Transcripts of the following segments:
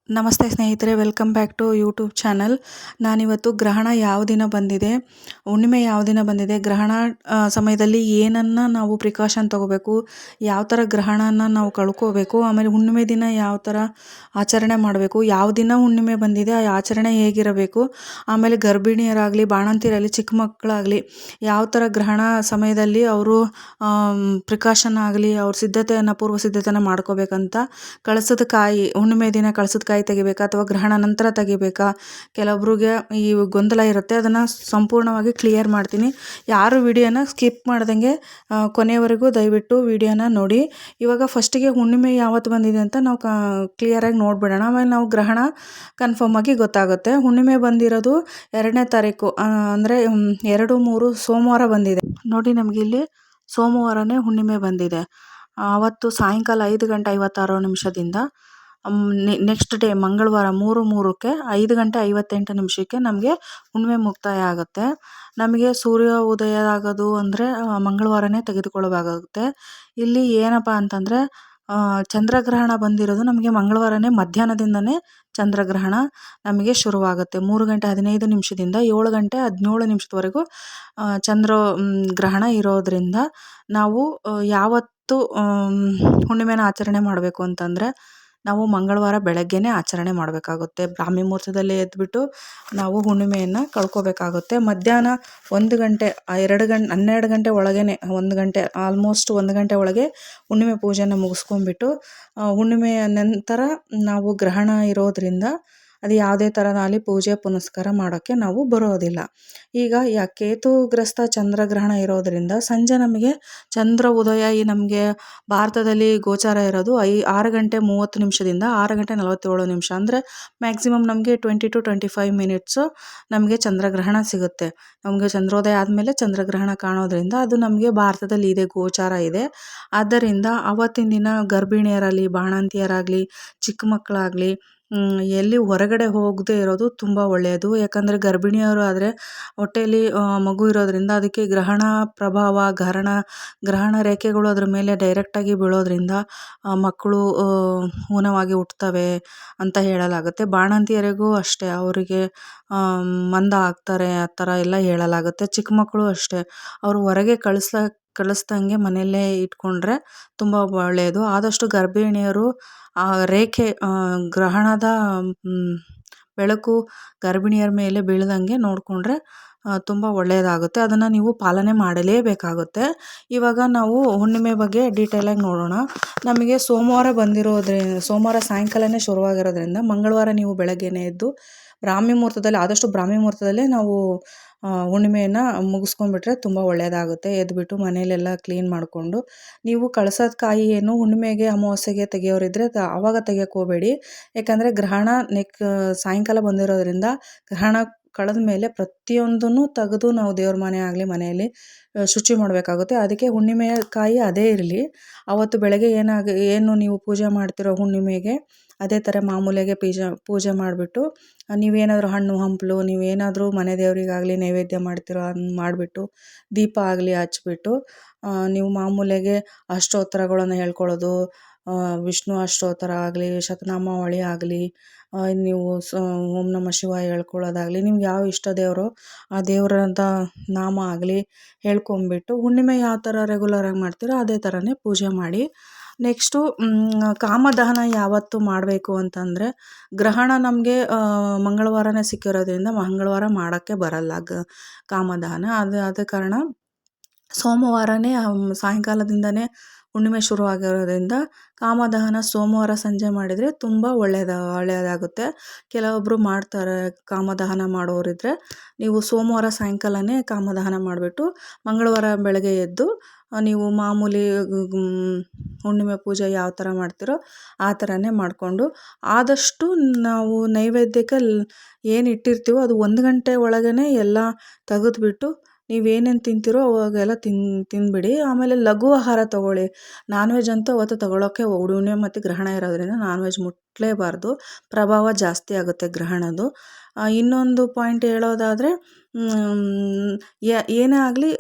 ನಮಸ್ತೆ ಸ್ನೇಹಿತರೆ, welcome back to YouTube channel. ನಾನಿವತ್ತು ಗ್ರಹಣ ಯಾವ ದಿನ ಬಂದಿದೆ, ಹುಣ್ಣಿಮೆ ಯಾವ ದಿನ ಬಂದಿದೆ, ಗ್ರಹಣ ಸಮಯದಲ್ಲಿ ಏನನ್ನು ನಾವು ಪ್ರಿಕಾಷನ್ ತೊಗೋಬೇಕು, ಯಾವ ಥರ ಗ್ರಹಣನ ನಾವು ಕಳ್ಕೋಬೇಕು, ಆಮೇಲೆ ಹುಣ್ಣಿಮೆ ದಿನ ಯಾವ ಥರ ಆಚರಣೆ ಮಾಡಬೇಕು, ಯಾವ ದಿನ ಹುಣ್ಣಿಮೆ ಬಂದಿದೆ ಆ ಆಚರಣೆ ಹೇಗಿರಬೇಕು, ಆಮೇಲೆ ಗರ್ಭಿಣಿಯರಾಗಲಿ ಬಾಣಂತಿಯರಾಗಲಿ ಚಿಕ್ಕ ಮಕ್ಕಳಾಗಲಿ ಯಾವ ಥರ ಗ್ರಹಣ ಸಮಯದಲ್ಲಿ ಅವರು ಪ್ರಿಕಾಷನ್ ಆಗಲಿ ಅವ್ರ ಸಿದ್ಧತೆಯನ್ನು ಪೂರ್ವ ಸಿದ್ಧತೆಯನ್ನು ಮಾಡ್ಕೋಬೇಕಂತ, ಕಳಸದ ಕಾಯಿ ಹುಣ್ಣಿಮೆ ದಿನ ಕಳಸದ ಕಾಯಿ ತೆಗಿಬೇಕಾ ಅಥವಾ ಗ್ರಹಣ ನಂತರ ತೆಗಿಬೇಕಾ, ಕೆಲವೊಬ್ರಿಗೆ ಈ ಗೊಂದಲ ಇರುತ್ತೆ. ಅದನ್ನು ಸಂಪೂರ್ಣವಾಗಿ ಕ್ಲಿಯರ್ ಮಾಡ್ತೀನಿ. ಯಾರು ವಿಡಿಯೋನ ಸ್ಕಿಪ್ ಮಾಡ್ದಂಗೆ ಕೊನೆಯವರೆಗೂ ದಯವಿಟ್ಟು ವಿಡಿಯೋನ ನೋಡಿ. ಇವಾಗ ಫಸ್ಟಿಗೆ ಹುಣ್ಣಿಮೆ ಯಾವತ್ತು ಬಂದಿದೆ ಅಂತ ನಾವು ಕ್ಲಿಯರಾಗಿ ನೋಡ್ಬಿಡೋಣ, ಆಮೇಲೆ ನಾವು ಗ್ರಹಣ ಕನ್ಫರ್ಮ್ ಆಗಿ ಗೊತ್ತಾಗುತ್ತೆ. ಹುಣ್ಣಿಮೆ ಬಂದಿರೋದು 2ನೇ ತಾರೀಕು, ಅಂದರೆ 2/3 ಸೋಮವಾರ ಬಂದಿದೆ ನೋಡಿ. ನಮಗಿಲ್ಲಿ ಸೋಮವಾರನೇ ಹುಣ್ಣಿಮೆ ಬಂದಿದೆ. ಅವತ್ತು ಸಾಯಂಕಾಲ 5:56 ನೆಕ್ಸ್ಟ್ ಡೇ ಮಂಗಳವಾರ 3/3ಕ್ಕೆ 5:58 ನಮಗೆ ಹುಣ್ಣಿಮೆ ಮುಕ್ತಾಯ ಆಗುತ್ತೆ. ನಮಗೆ ಸೂರ್ಯ ಉದಯ ಆಗೋದು ಅಂದರೆ ಮಂಗಳವಾರನೇ ತೆಗೆದುಕೊಳ್ಳಬೇಕಾಗುತ್ತೆ. ಇಲ್ಲಿ ಏನಪ್ಪ ಅಂತಂದರೆ ಚಂದ್ರಗ್ರಹಣ ಬಂದಿರೋದು ನಮಗೆ ಮಂಗಳವಾರನೇ ಮಧ್ಯಾಹ್ನದಿಂದನೇ ಚಂದ್ರಗ್ರಹಣ ನಮಗೆ ಶುರುವಾಗುತ್ತೆ. 3:15 7:17 ಚಂದ್ರ ಗ್ರಹಣ ಇರೋದ್ರಿಂದ ನಾವು ಯಾವತ್ತು ಹುಣ್ಣಿಮೆನ ಆಚರಣೆ ಮಾಡಬೇಕು ಅಂತಂದರೆ ನಾವು ಮಂಗಳವಾರ ಬೆಳಗ್ಗೆನೇ ಆಚರಣೆ ಮಾಡಬೇಕಾಗುತ್ತೆ. ಬ್ರಾಹ್ಮಿ ಮುಹೂರ್ತದಲ್ಲೇ ಎದ್ದುಬಿಟ್ಟು ನಾವು ಹುಣ್ಣಿಮೆಯನ್ನು ಕಳ್ಕೊಬೇಕಾಗುತ್ತೆ. ಮಧ್ಯಾಹ್ನ 1 ಗಂಟೆ 12 ಗಂಟೆ ಒಳಗೇ 1 ಗಂಟೆ ಆಲ್ಮೋಸ್ಟ್ 1 ಗಂಟೆ ಒಳಗೆ ಹುಣ್ಣಿಮೆ ಪೂಜೆನ ಮುಗಿಸ್ಕೊಂಡ್ಬಿಟ್ಟು ಹುಣ್ಣಿಮೆಯ ನಂತರ ನಾವು ಗ್ರಹಣ ಇರೋದ್ರಿಂದ ಅದು ಯಾವುದೇ ಥರದಲ್ಲಿ ಪೂಜೆ ಪುನಸ್ಕಾರ ಮಾಡೋಕ್ಕೆ ನಾವು ಬರೋದಿಲ್ಲ. ಈಗ ಕೇತುಗ್ರಸ್ತ ಚಂದ್ರಗ್ರಹಣ ಇರೋದರಿಂದ ಸಂಜೆ ನಮಗೆ ಚಂದ್ರ ಉದಯ ನಮಗೆ ಭಾರತದಲ್ಲಿ ಗೋಚಾರ ಇರೋದು 6:30 6:47 ಅಂದರೆ ಮ್ಯಾಕ್ಸಿಮಮ್ ನಮಗೆ 20 to 25 ಮಿನಿಟ್ಸು ನಮಗೆ ಚಂದ್ರಗ್ರಹಣ ಸಿಗುತ್ತೆ. ನಮಗೆ ಚಂದ್ರೋದಯ ಆದಮೇಲೆ ಚಂದ್ರಗ್ರಹಣ ಕಾಣೋದ್ರಿಂದ ಅದು ನಮಗೆ ಭಾರತದಲ್ಲಿ ಇದೆ, ಗೋಚಾರ ಇದೆ. ಆದ್ದರಿಂದ ಆವತ್ತಿನ ದಿನ ಗರ್ಭಿಣಿಯರಾಗಲಿ ಬಾಣಂತಿಯರಾಗಲಿ ಚಿಕ್ಕ ಮಕ್ಕಳಾಗಲಿ ಎಲ್ಲಿ ಹೊರಗಡೆ ಹೋಗದೇ ಇರೋದು ತುಂಬ ಒಳ್ಳೆಯದು. ಯಾಕಂದರೆ ಗರ್ಭಿಣಿಯರು ಆದರೆ ಹೊಟ್ಟೆಯಲ್ಲಿ ಮಗು ಇರೋದ್ರಿಂದ ಅದಕ್ಕೆ ಗ್ರಹಣ ಪ್ರಭಾವ ಗ್ರಹಣ ರೇಖೆಗಳು ಅದರ ಮೇಲೆ ಡೈರೆಕ್ಟಾಗಿ ಬೀಳೋದ್ರಿಂದ ಮಕ್ಕಳು ಊನವಾಗಿ ಹುಟ್ಟುತ್ತವೆ ಅಂತ ಹೇಳಲಾಗುತ್ತೆ. ಬಾಣಂತಿಯರಿಗೂ ಅಷ್ಟೇ, ಅವರಿಗೆ ಮಂದ ಆಗ್ತಾರೆ ಆ ಥರ ಎಲ್ಲ ಹೇಳಲಾಗುತ್ತೆ. ಚಿಕ್ಕ ಮಕ್ಕಳು ಅಷ್ಟೇ, ಅವರು ಹೊರಗೆ ಕಳಿಸ್ದಂಗೆ ಮನೆಯಲ್ಲೇ ಇಟ್ಕೊಂಡ್ರೆ ತುಂಬ ಒಳ್ಳೆಯದು. ಆದಷ್ಟು ಗರ್ಭಿಣಿಯರು ರೇಖೆ ಗ್ರಹಣದ ಬೆಳಕು ಗರ್ಭಿಣಿಯರ ಮೇಲೆ ಬೀಳದಂಗೆ ನೋಡಿಕೊಂಡ್ರೆ ತುಂಬ ಒಳ್ಳೆಯದಾಗುತ್ತೆ. ಅದನ್ನು ನೀವು ಪಾಲನೆ ಮಾಡಲೇಬೇಕಾಗುತ್ತೆ. ಇವಾಗ ನಾವು ಹುಣ್ಣಿಮೆ ಬಗ್ಗೆ ಡೀಟೇಲಾಗಿ ನೋಡೋಣ. ನಮಗೆ ಸೋಮವಾರ ಸಾಯಂಕಾಲನೇ ಶುರುವಾಗಿರೋದ್ರಿಂದ ಮಂಗಳವಾರ ನೀವು ಬೆಳಗ್ಗೆನೇ ಎದ್ದು ಆದಷ್ಟು ಬ್ರಾಹ್ಮಿ ಮುಹೂರ್ತದಲ್ಲೇ ನಾವು ಹುಣ್ಣಿಮೆಯನ್ನು ಮುಗಿಸ್ಕೊಂಡ್ಬಿಟ್ರೆ ತುಂಬ ಒಳ್ಳೆಯದಾಗುತ್ತೆ. ಎದ್ದುಬಿಟ್ಟು ಮನೆಯಲ್ಲೆಲ್ಲ ಕ್ಲೀನ್ ಮಾಡಿಕೊಂಡು ನೀವು ಕಳಸದ ಕಾಯಿ ಹುಣ್ಣಿಮೆಗೆ ಅಮಾವಾಸ್ಯೆಗೆ ತೆಗೆಯೋರಿದ್ರೆ ಆವಾಗ ತೆಗಿಯೋಕ್ಕೆ ಹೋಗಬೇಡಿ. ಯಾಕಂದರೆ ಗ್ರಹಣ ಸಾಯಂಕಾಲ ಬಂದಿರೋದ್ರಿಂದ ಗ್ರಹಣ ಕಳೆದ ಮೇಲೆ ಪ್ರತಿಯೊಂದನ್ನು ತೆಗೆದು ನಾವು ದೇವ್ರ ಮನೆ ಆಗಲಿ ಮನೆಯಲ್ಲಿ ಶುಚಿ ಮಾಡಬೇಕಾಗುತ್ತೆ. ಅದಕ್ಕೆ ಹುಣ್ಣಿಮೆಯ ಕಾಯಿ ಅದೇ ಇರಲಿ. ಆವತ್ತು ಬೆಳಗ್ಗೆ ಏನು ನೀವು ಪೂಜೆ ಮಾಡ್ತಿರೋ ಹುಣ್ಣಿಮೆಗೆ ಅದೇ ಥರ ಮಾಮೂಲಿಯಾಗೆ ಪೂಜೆ ಮಾಡಿಬಿಟ್ಟು ನೀವೇನಾದರೂ ಹಣ್ಣು ಹಂಪಲು ನೀವೇನಾದರೂ ಮನೆ ದೇವರಿಗಾಗಲಿ ನೈವೇದ್ಯ ಮಾಡ್ತಿರೋ ಅದನ್ನ ಮಾಡಿಬಿಟ್ಟು ದೀಪ ಆಗಲಿ ಹಚ್ಬಿಟ್ಟು ನೀವು ಮಾಮೂಲಿಯಾಗೆ ಅಷ್ಟೋತ್ತರಗಳನ್ನು ಹೇಳ್ಕೊಳ್ಳೋದು, ವಿಷ್ಣು ಅಷ್ಟೋತ್ತರ ಆಗಲಿ ಶತನಾಮಾವಳಿ ಆಗಲಿ ನೀವು ಓಂ ನಮಃ ಶಿವಾಯ ಹೇಳ್ಕೊಳ್ಳೋದಾಗಲಿ ನಿಮ್ಗೆ ಯಾವ ಇಷ್ಟ ದೇವರೋ ಆ ದೇವರಂಥ ನಾಮ ಆಗಲಿ ಹೇಳ್ಕೊಂಬಿಟ್ಟು ಹುಣ್ಣಿಮೆ ಯಾವ ಥರ ರೆಗ್ಯುಲರಾಗಿ ಮಾಡ್ತೀರೋ ಅದೇ ಥರನೇ ಪೂಜೆ ಮಾಡಿ. ನೆಕ್ಸ್ಟು ಕಾಮದಹನ ಯಾವತ್ತು ಮಾಡಬೇಕು ಅಂತಂದರೆ ಗ್ರಹಣ ನಮಗೆ ಮಂಗಳವಾರನೇ ಸಿಕ್ಕಿರೋದ್ರಿಂದ ಮಂಗಳವಾರ ಮಾಡೋಕ್ಕೆ ಬರಲ್ಲ ಕಾಮದಹನ. ಆದ ಕಾರಣ ಸೋಮವಾರನೇ ಸಾಯಂಕಾಲದಿಂದನೇ ಹುಣ್ಣಿಮೆ ಶುರುವಾಗಿರೋದ್ರಿಂದ ಕಾಮದಹನ ಸೋಮವಾರ ಸಂಜೆ ಮಾಡಿದರೆ ತುಂಬ ಒಳ್ಳೆಯದಾಗುತ್ತೆ. ಕೆಲವೊಬ್ಬರು ಮಾಡ್ತಾರೆ, ಕಾಮದಹನ ಮಾಡೋರಿದ್ದರೆ ನೀವು ಸೋಮವಾರ ಸಾಯಂಕಾಲನೇ ಕಾಮದಹನ ಮಾಡಿಬಿಟ್ಟು ಮಂಗಳವಾರ ಬೆಳಗ್ಗೆ ಎದ್ದು ನೀವು ಮಾಮೂಲಿ ಹುಣ್ಣಿಮೆ ಪೂಜೆ ಯಾವ ಥರ ಮಾಡ್ತೀರೋ ಆ ಥರನೇ ಮಾಡಿಕೊಂಡು ಆದಷ್ಟು ನಾವು ನೈವೇದ್ಯಕ್ಕೆ ಏನು ಇಟ್ಟಿರ್ತೀವೋ ಅದು 1 ಗಂಟೆ ಒಳಗೇ ಎಲ್ಲ ತೆಗೆದುಬಿಟ್ಟು ನೀವೇನೇನು ತಿಂತೀರೋ ಅವಾಗೆಲ್ಲ ತಿಂದುಬಿಡಿ. ಆಮೇಲೆ ಲಘು ಆಹಾರ ತೊಗೊಳ್ಳಿ. ನಾನ್ ವೆಜ್ ಅಂತೂ ಅವತ್ತು ತೊಗೊಳೋಕ್ಕೆ ಹುಣ್ಣಿಮೆ ಮತ್ತು ಗ್ರಹಣ ಇರೋದ್ರಿಂದ ನಾನ್ ವೆಜ್ ಮುಟ್ಲೇಬಾರ್ದು, ಪ್ರಭಾವ ಜಾಸ್ತಿ ಆಗುತ್ತೆ ಗ್ರಹಣದ್ದು. ಇನ್ನೊಂದು ಪಾಯಿಂಟ್ ಹೇಳೋದಾದರೆ, ಏನೇ ಆಗಲಿ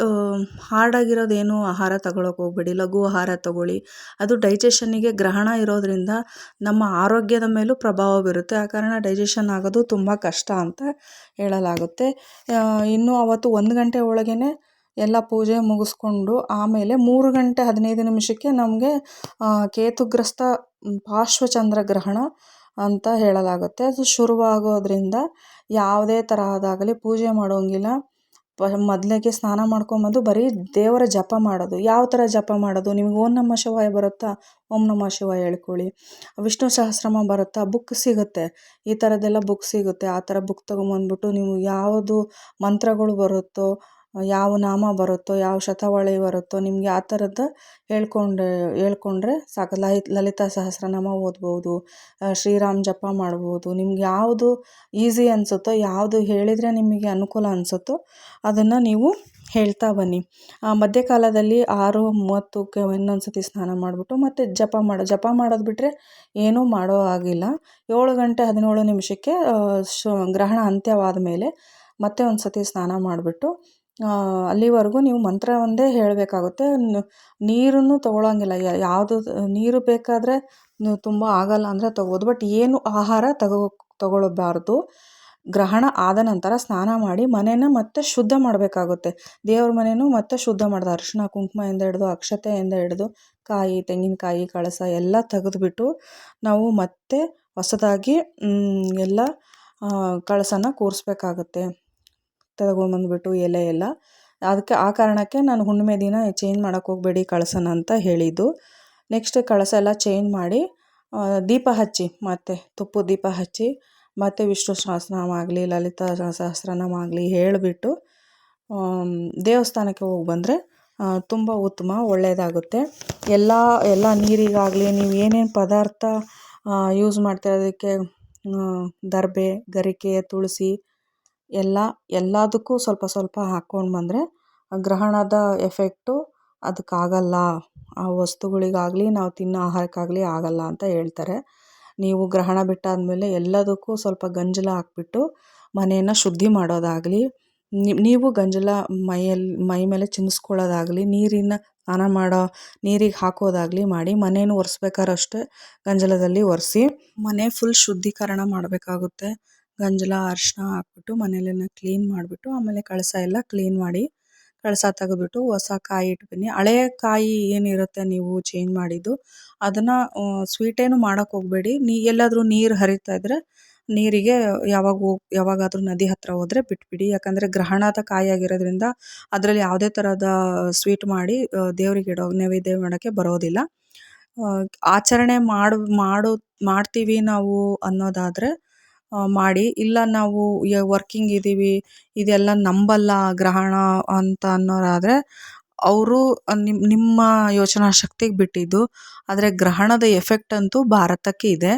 ಹಾರ್ಡಾಗಿರೋದೇನು ಆಹಾರ ತಗೊಳಕ್ಕೆ ಹೋಗ್ಬೇಡಿ, ಲಘು ಆಹಾರ ತಗೊಳ್ಳಿ. ಅದು ಡೈಜೆಷನ್ನಿಗೆ ಗ್ರಹಣ ಇರೋದ್ರಿಂದ ನಮ್ಮ ಆರೋಗ್ಯದ ಮೇಲೂ ಪ್ರಭಾವ ಬೀರುತ್ತೆ. ಆ ಕಾರಣ ಡೈಜೆಷನ್ ಆಗೋದು ತುಂಬ ಕಷ್ಟ ಅಂತ ಹೇಳಲಾಗುತ್ತೆ. ಇನ್ನು ಅವತ್ತು 1 ಗಂಟೆ ಒಳಗೇ ಎಲ್ಲ ಪೂಜೆ ಮುಗಿಸ್ಕೊಂಡು ಆಮೇಲೆ 3 ಗಂಟೆ 15 ನಿಮಿಷಕ್ಕೆ ನಮಗೆ ಕೇತುಗ್ರಸ್ತ ಪಾರ್ಶ್ವಚಂದ್ರ ಗ್ರಹಣ ಅಂತ ಹೇಳಲಾಗುತ್ತೆ. ಅದು ಶುರುವಾಗೋದ್ರಿಂದ ಯಾವುದೇ ತರಹದಾಗಲಿ ಪೂಜೆ ಮಾಡೋಂಗಿಲ್ಲ. ಮೊದಲಿಗೆ ಸ್ನಾನ ಮಾಡ್ಕೊಂಬಂದು ಬರೀ ದೇವರ ಜಪ ಮಾಡೋದು. ಯಾವ ಥರ ಜಪ ಮಾಡೋದು? ನಿಮಗೆ ಓಂ ನಮಃ ಶಿವಾಯ ಬರುತ್ತಾ? ಓಂ ನಮಃ ಶಿವಾಯ ಹೇಳ್ಕೊಳ್ಳಿ. ವಿಷ್ಣು ಸಹಸ್ರನಾಮ ಬರುತ್ತಾ? ಬುಕ್ ಸಿಗುತ್ತೆ, ಈ ಥರದ್ದೆಲ್ಲ ಬುಕ್ ಸಿಗುತ್ತೆ. ಆ ಥರ ಬುಕ್ ತೊಗೊಂಬಂದ್ಬಿಟ್ಟು ನೀವು ಯಾವುದು ಮಂತ್ರಗಳು ಬರುತ್ತೋ, ಯಾವ ನಾಮ ಬರುತ್ತೋ, ಯಾವ ಶತಾವಳಿ ಬರುತ್ತೋ ನಿಮಗೆ ಆ ಥರದ್ದು ಹೇಳ್ಕೊಂಡ್ರೆ ಸಾಕು. ಲಲಿತಾ ಸಹಸ್ರನಾಮ ಓದ್ಬೋದು, ಶ್ರೀರಾಮ್ ಜಪ ಮಾಡ್ಬೋದು. ನಿಮ್ಗೆ ಯಾವುದು ಈಸಿ ಅನಿಸುತ್ತೋ, ಯಾವುದು ಹೇಳಿದರೆ ನಿಮಗೆ ಅನುಕೂಲ ಅನಿಸುತ್ತೋ ಅದನ್ನು ನೀವು ಹೇಳ್ತಾ ಬನ್ನಿ. ಮಧ್ಯಕಾಲದಲ್ಲಿ 6:30ಕ್ಕೆ ಇನ್ನೊಂದು ಸತಿ ಸ್ನಾನ ಮಾಡಿಬಿಟ್ಟು ಮತ್ತೆ ಜಪ ಮಾಡೋದು ಬಿಟ್ಟರೆ ಏನೂ ಮಾಡೋ ಆಗಿಲ್ಲ. 7 ಗಂಟೆ 17 ನಿಮಿಷಕ್ಕೆ ಗ್ರಹಣ ಅಂತ್ಯವಾದ ಮೇಲೆ ಮತ್ತೆ ಒಂದು ಸತಿ ಸ್ನಾನ ಮಾಡಿಬಿಟ್ಟು ಅಲ್ಲಿವರೆಗೂ ನೀವು ಮಂತ್ರ ಒಂದೇ ಹೇಳಬೇಕಾಗುತ್ತೆ. ನೀರನ್ನು ತೊಗೊಳಂಗಿಲ್ಲ. ಯಾವುದು ನೀರು ಬೇಕಾದರೆ ತುಂಬ ಆಗಲ್ಲ ಅಂದರೆ ತೊಗೋಬೋದು, ಬಟ್ ಏನು ಆಹಾರ ತಗೊಳ್ಬಾರ್ದು. ಗ್ರಹಣ ಆದ ನಂತರ ಸ್ನಾನ ಮಾಡಿ ಮನೇನ ಮತ್ತೆ ಶುದ್ಧ ಮಾಡಬೇಕಾಗುತ್ತೆ. ದೇವ್ರ ಮನೆಯೂ ಮತ್ತೆ ಶುದ್ಧ ಮಾಡೋದು. ಅರಿಶಿನ ಕುಂಕುಮದಿಂದ ಹಿಡಿದು ಅಕ್ಷತೆಯಿಂದ ಹಿಡಿದು ಕಾಯಿ, ತೆಂಗಿನಕಾಯಿ, ಕಳಸ ಎಲ್ಲ ತೆಗೆದುಬಿಟ್ಟು ನಾವು ಮತ್ತೆ ಹೊಸದಾಗಿ ಎಲ್ಲ ಕಳಸನ ಕೂರಿಸ್ಬೇಕಾಗುತ್ತೆ. ತಗೊಂಬಂದ್ಬಿಟ್ಟು ಎಲೆ ಎಲ್ಲ. ಅದಕ್ಕೆ ಆ ಕಾರಣಕ್ಕೆ ನಾನು ಹುಣ್ಣಿಮೆ ದಿನ ಚೇಂಜ್ ಮಾಡೋಕ್ಕೆ ಹೋಗಬೇಡಿ ಕಳಸನ ಅಂತ ಹೇಳಿದ್ದು. ನೆಕ್ಸ್ಟ್ ಕಳಸ ಎಲ್ಲ ಚೇಂಜ್ ಮಾಡಿ ದೀಪ ಹಚ್ಚಿ, ಮತ್ತು ತುಪ್ಪದ ದೀಪ ಹಚ್ಚಿ, ಮತ್ತು ವಿಷ್ಣು ಸಹಸ್ರನಾಮ ಆಗಲಿ ಲಲಿತಾ ಸಹಸ್ರನಾಮ ಆಗಲಿ ಹೇಳಿಬಿಟ್ಟು ದೇವಸ್ಥಾನಕ್ಕೆ ಹೋಗಿ ಬಂದರೆ ತುಂಬ ಉತ್ತಮ, ಒಳ್ಳೆಯದಾಗುತ್ತೆ. ಎಲ್ಲ ನೀರಿಗಾಗಲಿ ನೀವು ಏನೇನು ಪದಾರ್ಥ ಯೂಸ್ ಮಾಡ್ತಿರೋದಕ್ಕೆ ದರ್ಬೆ, ಗರಿಕೆ, ತುಳಸಿ ಎಲ್ಲದಕ್ಕೂ ಸ್ವಲ್ಪ ಸ್ವಲ್ಪ ಹಾಕ್ಕೊಂಡು ಬಂದರೆ ಗ್ರಹಣದ ಎಫೆಕ್ಟು ಅದಕ್ಕಾಗಲ್ಲ, ಆ ವಸ್ತುಗಳಿಗಾಗಲಿ ನಾವು ತಿನ್ನೋ ಆಹಾರಕ್ಕಾಗಲಿ ಆಗಲ್ಲ ಅಂತ ಹೇಳ್ತಾರೆ. ನೀವು ಗ್ರಹಣ ಬಿಟ್ಟಾದಮೇಲೆ ಎಲ್ಲದಕ್ಕೂ ಸ್ವಲ್ಪ ಗಂಜಲ ಹಾಕ್ಬಿಟ್ಟು ಮನೆಯನ್ನು ಶುದ್ಧಿ ಮಾಡೋದಾಗಲಿ, ನೀವು ಗಂಜಲ ಮೈ ಮೇಲೆ ಚಿಮ್ಮಿಸ್ಕೊಳ್ಳೋದಾಗಲಿ, ನೀರಿನ ಸ್ನಾನ ಮಾಡೋ ನೀರಿಗೆ ಹಾಕೋದಾಗಲಿ ಮಾಡಿ. ಮನೇನು ಒರೆಸ್ಬೇಕಾದ್ರೆ ಅಷ್ಟೇ ಗಂಜಲದಲ್ಲಿ ಒರೆಸಿ ಮನೆ ಫುಲ್ ಶುದ್ಧೀಕರಣ ಮಾಡಬೇಕಾಗುತ್ತೆ. ಗಂಜಲ ಅರಿಶಿನ ಹಾಕ್ಬಿಟ್ಟು ಮನೆಯಲ್ಲೆಲ್ಲ ಕ್ಲೀನ್ ಮಾಡಿಬಿಟ್ಟು ಆಮೇಲೆ ಕಳಸ ಎಲ್ಲ ಕ್ಲೀನ್ ಮಾಡಿ ಕಳಸ ತೆಗೆದ್ಬಿಟ್ಟು ಹೊಸ ಕಾಯಿ ಇಟ್ಟು ಬನ್ನಿ. ಹಳೆಯ ಕಾಯಿ ಏನಿರುತ್ತೆ ನೀವು ಚೇಂಜ್ ಮಾಡಿದ್ದು ಅದನ್ನು ಸ್ವೀಟೇನು ಮಾಡೋಕ್ಕೆ ಹೋಗಬೇಡಿ. ಎಲ್ಲಾದರೂ ನೀರು ಹರಿತಾ ಇದ್ದರೆ ನೀರಿಗೆ ಯಾವಾಗಾದರೂ ನದಿ ಹತ್ತಿರ ಹೋದರೆ ಬಿಟ್ಬಿಡಿ. ಯಾಕಂದರೆ ಗ್ರಹಣದ ಕಾಯಿ ಆಗಿರೋದ್ರಿಂದ ಅದರಲ್ಲಿ ಯಾವುದೇ ಥರದ ಸ್ವೀಟ್ ಮಾಡಿ ದೇವರಿಗೆ ನೈವೇದ್ಯ ಮಾಡೋಕ್ಕೆ ಬರೋದಿಲ್ಲ. ಆಚರಣೆ ಮಾಡ್ತೀವಿ ನಾವು ಅನ್ನೋದಾದರೆ ಮಾಡಿ. ಇಲ್ಲ ನಾವು ವರ್ಕಿಂಗ್ ಇದ್ದೀವಿ, ಇದೆಲ್ಲ ನಂಬಲ್ಲ ಗ್ರಹಣ ಅಂತ ಅನ್ನೋರಾದರೆ ಅವರು ನಿಮ್ಮ ಯೋಚನಾ ಶಕ್ತಿಗೆ ಬಿಟ್ಟಿದ್ದು. ಆದರೆ ಗ್ರಹಣದ ಎಫೆಕ್ಟ್ ಅಂತೂ ಭಾರತಕ್ಕೆ ಇದೆ.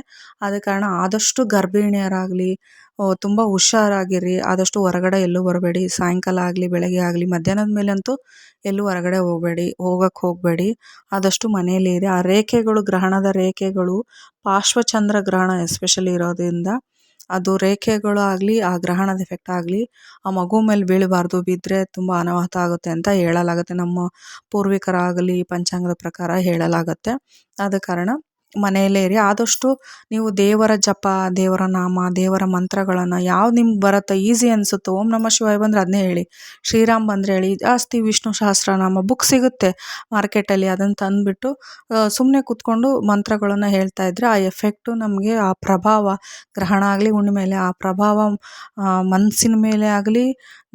ಆದ ಕಾರಣ ಆದಷ್ಟು ಗರ್ಭಿಣಿಯರಾಗಲಿ ತುಂಬ ಹುಷಾರಾಗಿರಿ. ಆದಷ್ಟು ಹೊರಗಡೆ ಎಲ್ಲೂ ಬರಬೇಡಿ. ಸಾಯಂಕಾಲ ಆಗಲಿ ಬೆಳಗ್ಗೆ ಆಗಲಿ ಮಧ್ಯಾಹ್ನದ ಮೇಲಂತೂ ಎಲ್ಲೂ ಹೊರಗಡೆ ಹೋಗಕ್ಕೆ ಹೋಗಬೇಡಿ. ಆದಷ್ಟು ಮನೆಯಲ್ಲೇ ಇರಿ. ಆ ರೇಖೆಗಳು, ಗ್ರಹಣದ ರೇಖೆಗಳು, ಪಾರ್ಶ್ವಚಂದ್ರ ಗ್ರಹಣ ಎಸ್ಪೆಷಲಿ ಇರೋದ್ರಿಂದ ಅದು ರೇಖೆಗಳು ಆಗಲಿ ಆ ಗ್ರಹಣದ ಎಫೆಕ್ಟ್ ಆಗಲಿ ಆ ಮಗು ಮೇಲೆ ಬೀಳಬಾರ್ದು. ಬಿದ್ದರೆ ತುಂಬ ಅನಾಹುತ ಆಗುತ್ತೆ ಅಂತ ಹೇಳಲಾಗುತ್ತೆ. ನಮ್ಮ ಪೂರ್ವಿಕರಾಗಲಿ ಪಂಚಾಂಗದ ಪ್ರಕಾರ ಹೇಳಲಾಗುತ್ತೆ. ಆದ ಕಾರಣ ಮನೆಯಲ್ಲೇ ಇರಿ. ಆದಷ್ಟು ನೀವು ದೇವರ ಜಪ, ದೇವರ ನಾಮ, ದೇವರ ಮಂತ್ರಗಳನ್ನು ಯಾವ್ದು ನಿಮ್ಗೆ ಬರುತ್ತೋ, ಈಸಿ ಅನಿಸುತ್ತೋ. ಓಂ ನಮಃ ಶಿವಾಯ ಬಂದರೆ ಅದನ್ನೇ ಹೇಳಿ, ಶ್ರೀರಾಮ್ ಬಂದರೆ ಹೇಳಿ. ಜಾಸ್ತಿ ವಿಷ್ಣು ಸಹಸ್ರನಾಮ ಬುಕ್ ಸಿಗುತ್ತೆ ಮಾರ್ಕೆಟಲ್ಲಿ, ಅದನ್ನು ತಂದುಬಿಟ್ಟು ಸುಮ್ಮನೆ ಕೂತ್ಕೊಂಡು ಮಂತ್ರಗಳನ್ನು ಹೇಳ್ತಾ ಇದ್ದರೆ ಆ ಎಫೆಕ್ಟು ನಮಗೆ, ಆ ಪ್ರಭಾವ ಗ್ರಹಣ ಆಗಲಿ ಹುಣ್ಣಿಮೆಲೆ ಆ ಪ್ರಭಾವ ಮನಸ್ಸಿನ ಮೇಲೆ ಆಗಲಿ,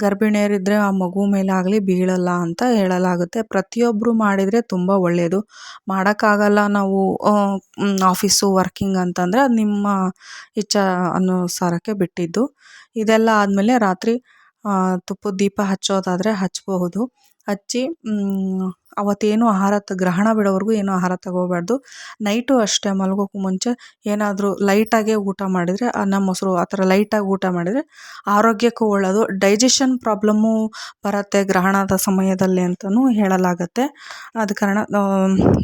ಗರ್ಭಿಣಿಯರಿದ್ದರೆ ಆ ಮಗು ಮೇಲೆ ಆಗಲಿ ಬೀಳಲ್ಲ ಅಂತ ಹೇಳಲಾಗುತ್ತೆ. ಪ್ರತಿಯೊಬ್ಬರು ಮಾಡಿದರೆ ತುಂಬ ಒಳ್ಳೆಯದು. ಮಾಡೋಕ್ಕಾಗಲ್ಲ ನಾವು ಆಫೀಸು ವರ್ಕಿಂಗ್ ಅಂತಂದರೆ ಅದು ನಿಮ್ಮ ಇಚ್ಛಾ ಅನುಸಾರಕ್ಕೆ ಬಿಟ್ಟಿದ್ದು. ಇದೆಲ್ಲ ಆದಮೇಲೆ ರಾತ್ರಿ ತುಪ್ಪದ ದೀಪ ಹಚ್ಚೋದಾದರೆ ಹಚ್ಚಬಹುದು. ಹಚ್ಚಿ ಅವತ್ತೇನು ಆಹಾರ ಗ್ರಹಣ ಬಿಡೋವರೆಗೂ ಏನು ಆಹಾರ ತಗೋಬಾರ್ದು. ನೈಟು ಅಷ್ಟೇ ಮಲಗೋಕ್ಕೂ ಮುಂಚೆ ಏನಾದರೂ ಲೈಟಾಗೇ ಊಟ ಮಾಡಿದರೆ ಅನ್ನ ಮೊಸರು ಆ ಥರ ಲೈಟಾಗಿ ಊಟ ಮಾಡಿದರೆ ಆರೋಗ್ಯಕ್ಕೂ ಒಳ್ಳೆಯದು. ಡೈಜೆಷನ್ ಪ್ರಾಬ್ಲಮ್ಮು ಬರುತ್ತೆ ಗ್ರಹಣದ ಸಮಯದಲ್ಲಿ ಅಂತಲೂ ಹೇಳಲಾಗತ್ತೆ. ಆದ ಕಾರಣ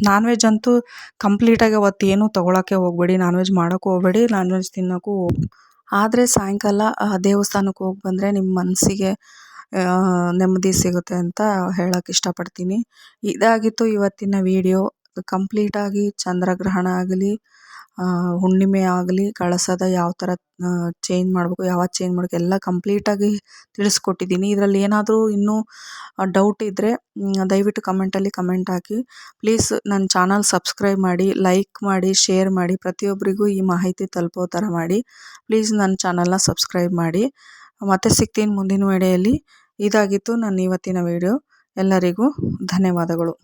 ನಾನ್ ವೆಜ್ ಅಂತೂ ಕಂಪ್ಲೀಟಾಗಿ ಅವತ್ತೇನು ತೊಗೊಳಕ್ಕೆ ಹೋಗಬೇಡಿ, ನಾನ್ ವೆಜ್ ಮಾಡೋಕ್ಕೂ ಹೋಗಬೇಡಿ, ನಾನ್ ವೆಜ್ ತಿನ್ನೋಕ್ಕೂ ಆದರೆ ಸಾಯಂಕಾಲ ದೇವಸ್ಥಾನಕ್ಕೆ ಹೋಗಿ ಬಂದರೆ ನಿಮ್ಮ ಮನಸ್ಸಿಗೆ ನೆಮ್ಮದಿ ಸಿಗುತ್ತೆ ಅಂತ ಹೇಳೋಕ್ಕೆ ಇಷ್ಟಪಡ್ತೀನಿ. ಇದಾಗಿತ್ತು ಇವತ್ತಿನ ವಿಡಿಯೋ. ಕಂಪ್ಲೀಟಾಗಿ ಚಂದ್ರಗ್ರಹಣ ಆಗಲಿ ಹುಣ್ಣಿಮೆ ಆಗಲಿ ಕಳಸದ ಯಾವ ಥರ ಚೇಂಜ್ ಮಾಡಬೇಕು, ಯಾವತ್ತು ಚೇಂಜ್ ಮಾಡಬೇಕು ಎಲ್ಲ ಕಂಪ್ಲೀಟಾಗಿ ತಿಳಿಸ್ಕೊಟ್ಟಿದ್ದೀನಿ. ಇದರಲ್ಲಿ ಏನಾದರೂ ಇನ್ನೂ ಡೌಟ್ ಇದ್ದರೆ ದಯವಿಟ್ಟು ಕಮೆಂಟಲ್ಲಿ ಕಮೆಂಟ್ ಹಾಕಿ. ಪ್ಲೀಸ್ ನನ್ನ ಚಾನಲ್ ಸಬ್ಸ್ಕ್ರೈಬ್ ಮಾಡಿ, ಲೈಕ್ ಮಾಡಿ, ಶೇರ್ ಮಾಡಿ, ಪ್ರತಿಯೊಬ್ಬರಿಗೂ ಈ ಮಾಹಿತಿ ತಲುಪೋ ಥರ ಮಾಡಿ. ಪ್ಲೀಸ್ ನನ್ನ ಚಾನಲ್ನ ಸಬ್ಸ್ಕ್ರೈಬ್ ಮಾಡಿ. ಮತ್ತೆ ಸಿಗ್ತೀನಿ ಮುಂದಿನ ವಿಡಿಯೋಯಲ್ಲಿ. ಇದಾಗಿತ್ತು ನನ್ನ ಇವತ್ತಿನ ವಿಡಿಯೋ. ಎಲ್ಲರಿಗೂ ಧನ್ಯವಾದಗಳು.